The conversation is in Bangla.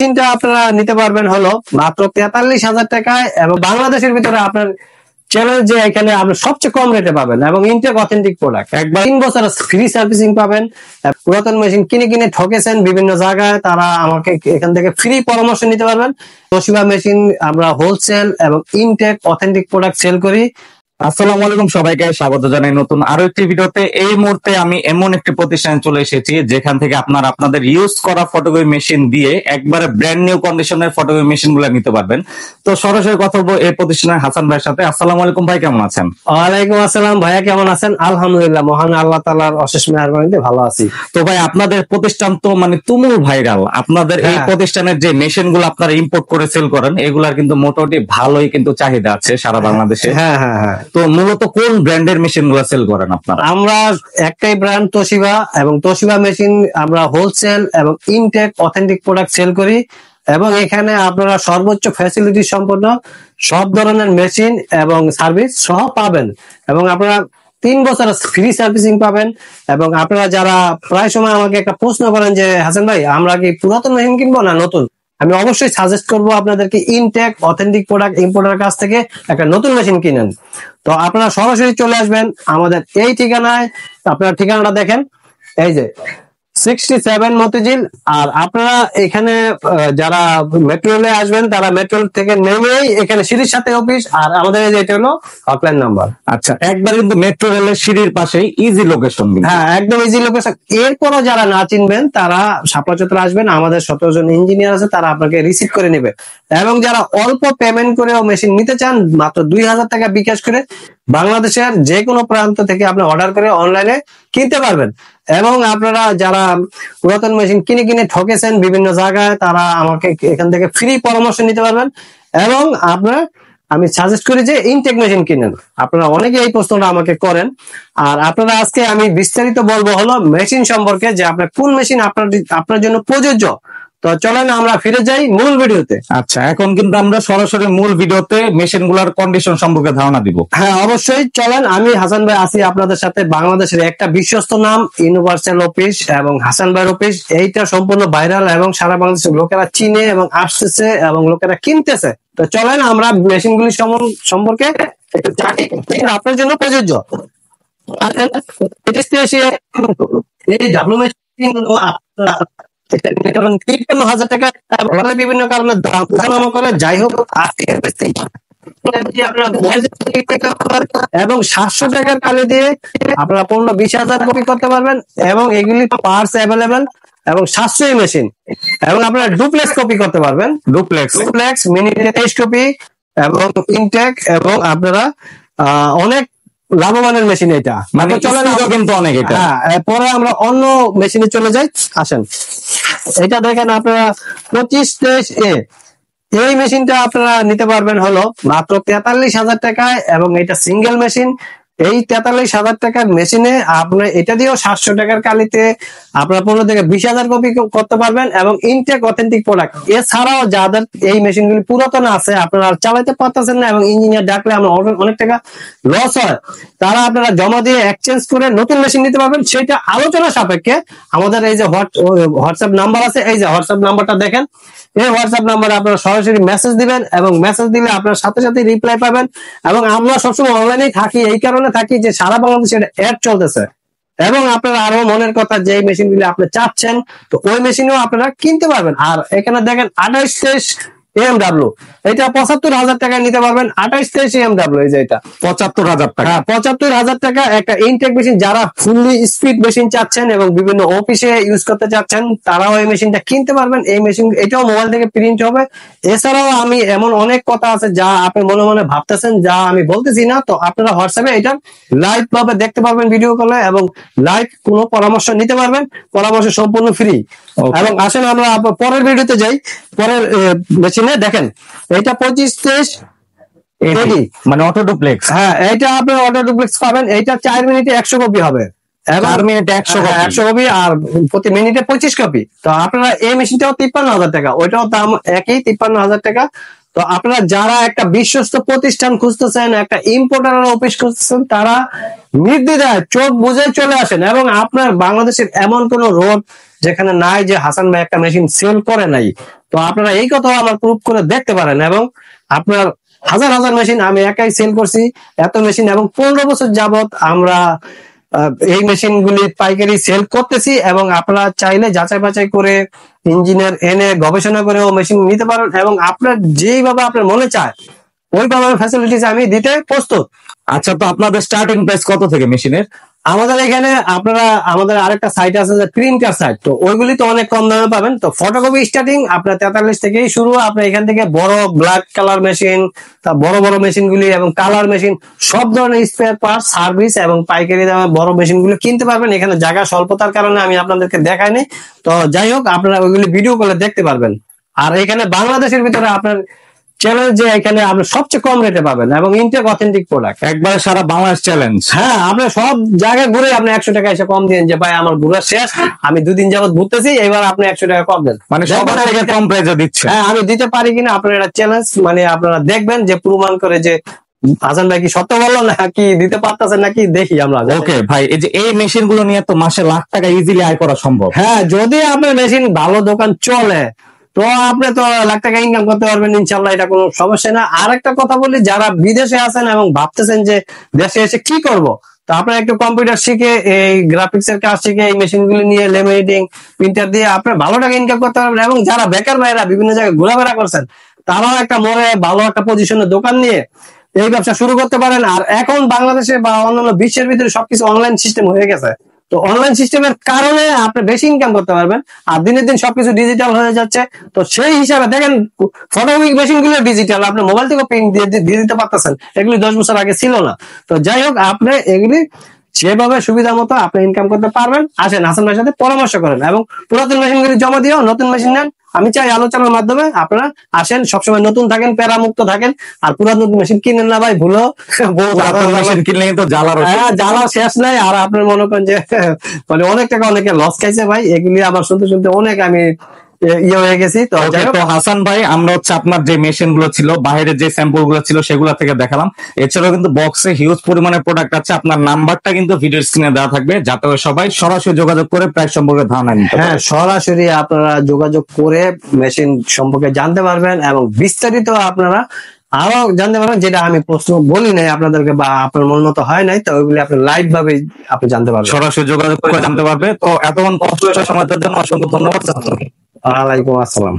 মেশিনটা আপনারা নিতে পারবেন হলো মাত্র 43,000 টাকায়, এবং বাংলাদেশের ভিতরে আপনার চ্যানেল যে এখানে আপনি সবচেয়ে কম রেটে পাবেন, এবং ইনটেক অথেন্টিক প্রোডাক্ট একবার 3 বছর ফ্রি সার্ভিসিং পাবেন। পুরাতন মেশিন কিনে কিনে ঠকেছেন বিভিন্ন জায়গায়, তারা আমাকে এখান থেকে ফ্রি পরামর্শ নিতে পারবেন। তোশিবা মেশিন আমরা হোলসেল এবং ইনটেক অথেন্টিক প্রোডাক্ট সেল করি। আসসালামু আলাইকুম, সবাইকে স্বাগত জানাই নতুন আরো একটি ভিডিওতে। এই মুহূর্তে আমি এমন একটি প্রতিষ্ঠানে চলে এসেছি যেখান থেকে আপনারা আপনাদের ইউজ করা ফটোকপি মেশিন দিয়ে একবারে ব্র্যান্ড নিউ কন্ডিশনের ফটোকপি মেশিন গুলো নিতে পারবেন। তো সরাসরি কথা বলবো এই প্রতিষ্ঠানের হাসান ভাইয়ের সাথে। আসসালামু আলাইকুম ভাই, কেমন আছেন? ওয়ালাইকুম আসসালাম ভাইয়া, কেমন আছেন? আলহামদুলিল্লাহ, মহান আল্লাহ তাআলার অশেষ মেহেরবানিতে ভালো আছি। তো ভাই, আপনাদের প্রতিষ্ঠান তো মানে তুমুল ভাইরাল। আপনাদের এই প্রতিষ্ঠানের যে মেশিন গুলো আপনারা ইম্পোর্ট করে সেল করেন, এগুলার কিন্তু মোটামুটি ভালোই কিন্তু চাহিদা আছে সারা বাংলাদেশে। হ্যাঁ হ্যাঁ হ্যাঁ। তো মূলত কোন ব্র্যান্ডের মেশিন গুলো সেল করেন আপনারা? আমরা একটাই ব্র্যান্ড তোশিবা, এবং তোশিবা মেশিন আমরা হোলসেল এবং ইনটেক অথেন্টিক প্রোডাক্ট সেল করি, এবং এখানে আপনারা সর্বোচ্চ ফ্যাসিলিটি সম্পন্ন সব ধরনের মেশিন এবং সার্ভিস সহ পাবেন, এবং আপনারা 3 বছর ফ্রি সার্ভিসিং পাবেন। এবং আপনারা যারা প্রায় সময় আমাকে একটা প্রশ্ন করেন যে হাসান ভাই, আমরা কি পুরাতন মেশিন কিনবো না নতুন, আমি অবশ্যই সাজেস্ট করবো আপনাদেরকে ইনটেক অথেন্টিক প্রোডাক্ট ইম্পোর্টার কাছ থেকে একটা নতুন মেশিন কিনেন। তো আপনারা সরাসরি চলে আসবেন আমাদের এই ঠিকানায়। আপনারা ঠিকানাটা দেখেন, এই যে 67 মতিঝিল। আর আপনারা এখানে যারা মেট্রো রেলে আসবেন, তারা মেট্রো থেকে নেমেই এখানে সিঁড়ির সাথে অফিস, আর আমাদের এই যে এটা হলো হটলাইন নাম্বার। আচ্ছা, একবার কিন্তু মেট্রো রেলের সিঁড়ির পাশেই ইজি লোকেশন। হ্যাঁ, একদম ইজি লোকেশন। এরপরও যারা না চিনবেন তারা শাপলা চত্বরে আসবেন, আমাদের 17 জন ইঞ্জিনিয়ার আছে, তারা আপনাকে রিসিভ করে নেবে। এবং যারা অল্প পেমেন্ট করেও মেশিন নিতে চান, মাত্র 2,000 টাকা বিকাশ করে বাংলাদেশের যে কোনো প্রান্ত থেকে আপনি অর্ডার করে অনলাইনে কিনতে পারবেন। এবং আপনারা যারা পুরাতন মেশিন কিনে কিনে ঠকেছেন বিভিন্ন জায়গায়, তারা আমাকে এখান থেকে ফ্রি পরামর্শ নিতে পারবেন। এবং আমি সাজেস্ট করি যে ইনটেক মেশিন কিনেন। আপনারা অনেকে এই প্রশ্নটা আমাকে করেন, আর আপনারা আজকে আমি বিস্তারিত বলবো হলো মেশিন সম্পর্কে, যে আপনার কোন মেশিন আপনার জন্য প্রযোজ্য। তো চলেন আমরা ফিরে যাই মূল ভিডিওতে। আচ্ছা, এখন কিন্তু আমরা সরাসরি মূল ভিডিওতে মেশিন গুলার কন্ডিশন সম্পর্কে ধারণা দিব। হ্যাঁ অবশ্যই, চলেন। আমি হাসান ভাই আছি আপনাদের সাথে। বাংলাদেশের একটা বিশ্বস্ত নাম ইউনিভার্সাল অফিস এবং হাসান ভাইয়ের অফিস, এইটা সম্পূর্ণ ভাইরাল এবং সারা বাংলাদেশের লোকেরা চিনে এবং আসতেছে এবং লোকেরা কিনতেছে। তো চলেন আমরা মেশিনগুলি সম্পর্কে আপনার জন্য প্রযোজ্য। এই ডাব্লু মেশিন 53,000 টাকা বিভিন্ন কারণে দাম করে, যাই হোক এবং 700 টাকার কালি দিয়ে আপনারা 15-20,000 কপি করতে পারবেন, এবং এগুলি পার্টস অ্যাভেলেবেল এবং সাশ্রয়ী মেশিন। এবং আপনারা ডুপ্লেক্স কপি করতে পারবেন, ডুপ্লেক্স মিনিটে 23 কপি এবং ইনটেক, এবং আপনারা অনেক লাভবানের মেশিন এটা। মানে চলেন কিন্তু অনেক এটা। হ্যাঁ, পরে আমরা অন্য মেশিনে চলে যাই। আসেন, এটা দেখেন আপনারা 25-23A। এই মেশিনটা আপনারা নিতে পারবেন হলো মাত্র 43,000 টাকায়, এবং এটা সিঙ্গেল মেশিন। এই 43,000 টাকার মেশিনে আপনার এটা দিয়েও 700 টাকার কালিতে আপনার 15-20,000 কপি করতে পারবেন, এবং ইনটেক অথেন্টিক প্রোডাক্ট। এছাড়াও যাদের এই মেশিনগুলি পুরাতন আছে, আপনারা চালাতে পারতেছেন না এবং ইঞ্জিনিয়ার ডাকলে আমরা অনেক টাকা লস হয়, তারা আপনারা জমা দিয়ে এক্সচেঞ্জ করে নতুন মেশিন নিতে পারবেন। সেটা আলোচনা সাপেক্ষে আমাদের এই যে হোয়াটসঅ্যাপ নাম্বার আছে, এই যে হোয়াটসঅ্যাপ নাম্বারটা দেখেন, এই হোয়াটসঅ্যাপ নাম্বারে আপনারা সরাসরি মেসেজ দিবেন, এবং মেসেজ দিলে আপনার সাথে সাথে রিপ্লাই পাবেন। এবং আমরা সবসময় অনলাইনে থাকি, এই কারণে থাকি যে সারা বাংলাদেশে অ্যাড চলতেছে, এবং আপনারা আরো মনের কথা যে মেশিনগুলি আপনি চাচ্ছেন, তো ওই মেশিনও আপনারা কিনতে পারবেন। আর এখানে দেখেন 28-23 AMW, এটা 75,000 টাকায় নিতে পারবেন। 28-23 AMW, এই যে এটা 75,000 টাকা। 75,000 টাকা একটা ইনটেক মেশিন। যারা ফুললি স্পিড মেশিন চাচ্ছেন এবং বিভিন্ন অফিসে ইউজ করতে চাচ্ছেন, তারাও এই মেশিনটা কিনতে পারবেন। এই মেশিন এটাও মোবাইল থেকে প্রিন্ট হবে। এছাড়াও আমি এমন অনেক কথা আছে যা আপনি মনে মনে ভাবতেছেন, যা আমি বলতেছি না, তো আপনারা হোয়াটসঅ্যাপে এটা লাইভ ভাবে দেখতে পারবেন ভিডিও কলে, এবং লাইভ কোনো পরামর্শ নিতে পারবেন, পরামর্শ সম্পূর্ণ ফ্রি। এবং আসেন আমরা পরের ভিডিওতে যাই। পরের মেশিনে দেখেন, এটা 25-23 মানে অটো ডুপ্লেক্স। হ্যাঁ, এটা আপনার অটো ডুপ্লেক্স পাবেন। এটা 4 মিনিটে 100 কপি হবে, 4 মিনিটে 100 কপি, আর প্রতি মিনিটে 25 কপি। তো আপনারা এই মেশিনটাও 53,000 টাকা, ওইটাও দাম একই 53,000 টাকা। তো আপনারা যারা একটা বিশ্বস্ত প্রতিষ্ঠান খুঁজতেছেন, একটা ইম্পোর্টার অফিস খুঁজতেছেন, তারা নির্দ্বিধায় চোখ বুঝে চলে আসেন। এবং আপনার বাংলাদেশের এমন কোন রোড যেখানে নাই যে হাসান ভাই একটা মেশিন সেল করে নাই। তো আপনারা এই কথা আমার প্রুফ করে দেখতে পারেন। এবং আপনার হাজার হাজার মেশিন আমি একাই সেল করছি, এত মেশিন, এবং 15 বছর যাবত আমরা এই মেশিন গুলি পাইকারি সেল করতেছি। এবং আপনারা চাইলে যাচাই বাছাই করে ইঞ্জিনিয়ার এনে গবেষণা করে ও মেশিন নিতে পারেন। এবং আপনার যেইভাবে আপনার মনে চায় ওইভাবে ফ্যাসিলিটিস আমি দিতে প্রস্তুত। আচ্ছা, তো আপনাদের স্টার্টিং প্রাইস কত থেকে মেশিনের? আমাদের এখানে আপনারা আমাদের আরেকটা সাইট আছে যে প্রিন্টার সাইট, তো ওইগুলি তো অনেক কম দামে পাবেন। তো ফটোকপি স্টার্টিং আপনার 43 থেকেই শুরু। আপনার এখান থেকে বড় ব্ল্যাক কালার মেশিন, তা বড় বড় মেশিন গুলি এবং কালার মেশিন, সব ধরনের স্পেয়ার পার্ট, সার্ভিস এবং পাইকারি দামে বড় মেশিন গুলো কিনতে পারবেন। এখানে জায়গা স্বল্পতার কারণে আমি আপনাদেরকে দেখাইনি। তো যাই হোক, আপনারা ওইগুলি ভিডিও কলে দেখতে পারবেন। আর এখানে বাংলাদেশের ভিতরে আপনার চ্যালেঞ্জ যে এখানে আপনি সবচেয়ে কম রেটে পাবেন এবং ইনটেক অথেন্টিক প্রোডাক্ট। একবারে সারা বাংলাদেশ চ্যালেঞ্জ। হ্যাঁ, আপনি সব জায়গায় ঘুরে আপনি 100 টাকা এসে কম দিন যে ভাই আমার ঘুরা শেষ, আমি 2 দিন যাবত ঘুরতেছি, এবার আপনি 100 টাকা কম দেন। মানে সবার থেকে কম প্রাইসে দিচ্ছে। হ্যাঁ, আমি দিতে পারি কিনা আপনার এটা চ্যালেঞ্জ। মানে আপনারা দেখবেন যে প্রমাণ করে যে হাসান ভাই কি সত্য বললো নাকি দিতে পারতেছেন নাকি, দেখি আমরা। ওকে ভাই, এই যে এই মেশিন গুলো নিয়ে তো মাসে লাখ টাকা ইজিলি আয় করা সম্ভব। হ্যাঁ, যদি আপনার মেশিন ভালো দোকান চলে তো আপনি তো লাখ টাকা ইনকাম করতে পারবেন ইনশাল্লাহ, এটা কোনো সমস্যা না। আর একটা কথা বলি, যারা বিদেশে আছেন এবং ভাবতেছেন যে দেশে এসে কি করব, তো আপনারা একটু কম্পিউটার শিখে, এই গ্রাফিক্স এর কাজ শিখে, এই মেশিন গুলি নিয়ে লেমিনেটিং প্রিন্টার দিয়ে আপনার ভালো টাকা ইনকাম করতে পারবেন। এবং যারা বেকার ভাইরা বিভিন্ন জায়গায় ঘোরাফেরা করছেন, তারাও একটা মনে ভালো একটা পজিশনে দোকান নিয়ে এই ব্যবসা শুরু করতে পারেন। আর এখন বাংলাদেশে বা অন্যান্য বিশ্বের ভিতরে সবকিছু অনলাইন সিস্টেম হয়ে গেছে। তো অনলাইন সিস্টেমের কারণে আপনি বেশি ইনকাম করতে পারবেন। আর দিনের দিন সবকিছু ডিজিটাল হয়ে যাচ্ছে। তো সেই হিসাবে দেখেন, ফটোকপি মেশিন গুলো ডিজিটাল, আপনি মোবাইল থেকে প্রিন্ট দিয়ে দিতে পারতেছেন। এগুলি 10 বছর আগে ছিল না। তো যাই হোক, আপনি এগুলি যেভাবে সুবিধা মতো আপনি ইনকাম করতে পারবেন। আসেন হাসান ভাইয়ের সাথে পরামর্শ করেন এবং পুরাতন মেশিন গুলি জমা দিও, নতুন মেশিন নেন। আমি চাই আলোচনার মাধ্যমে আপনারা আসেন, সবসময় নতুন থাকেন, প্যারামুক্ত থাকেন। আর পুরাতন মেশিন কিনেন না ভাই, ভুলো। মেশিন কিনলে কিন্তু জ্বালা শেষ নাই। আর আপনার মনে করেন যে মানে অনেক টাকা অনেকে লস খাইছে ভাই, এগুলি আমার শুনতে শুনতে অনেক আমি ইয়ে হয়ে গেছি। তো হাসান ভাই, আমরা হচ্ছে আপনার যে মেশিন গুলো ছিল, বাইরে যে স্যাম্পল গুলো ছিল, সেগুলো থেকে দেখালাম। এছাড়াও কিন্তু বক্সে হিউজ পরিমাণে প্রোডাক্ট আছে। আপনার নাম্বারটা কিন্তু ভিডিও স্ক্রিনে দেওয়া থাকবে, যাতে সবাই সরাসরি যোগাযোগ করে প্রাইস সম্পর্কে ধারণা নিতে পারে। হ্যাঁ, সরাসরি আপনারা যোগাযোগ করে মেশিন সম্পর্কে জানতে পারবেন এবং বিস্তারিত আপনারা আরো জানতে পারবেন, যেটা আমি প্রশ্ন বলি নাই আপনাদেরকে বা আপনার মন মতো হয় নাই, তো ওইগুলি আপনি লাইভ ভাবে আপনি জানতে পারবেন, সরাসরি যোগাযোগ করে জানতে পারবে। তো এতক্ষণ কষ্ট সময়ের জন্য অসংখ্য ধন্যবাদ। ওয়ালাইকুম আসসালাম।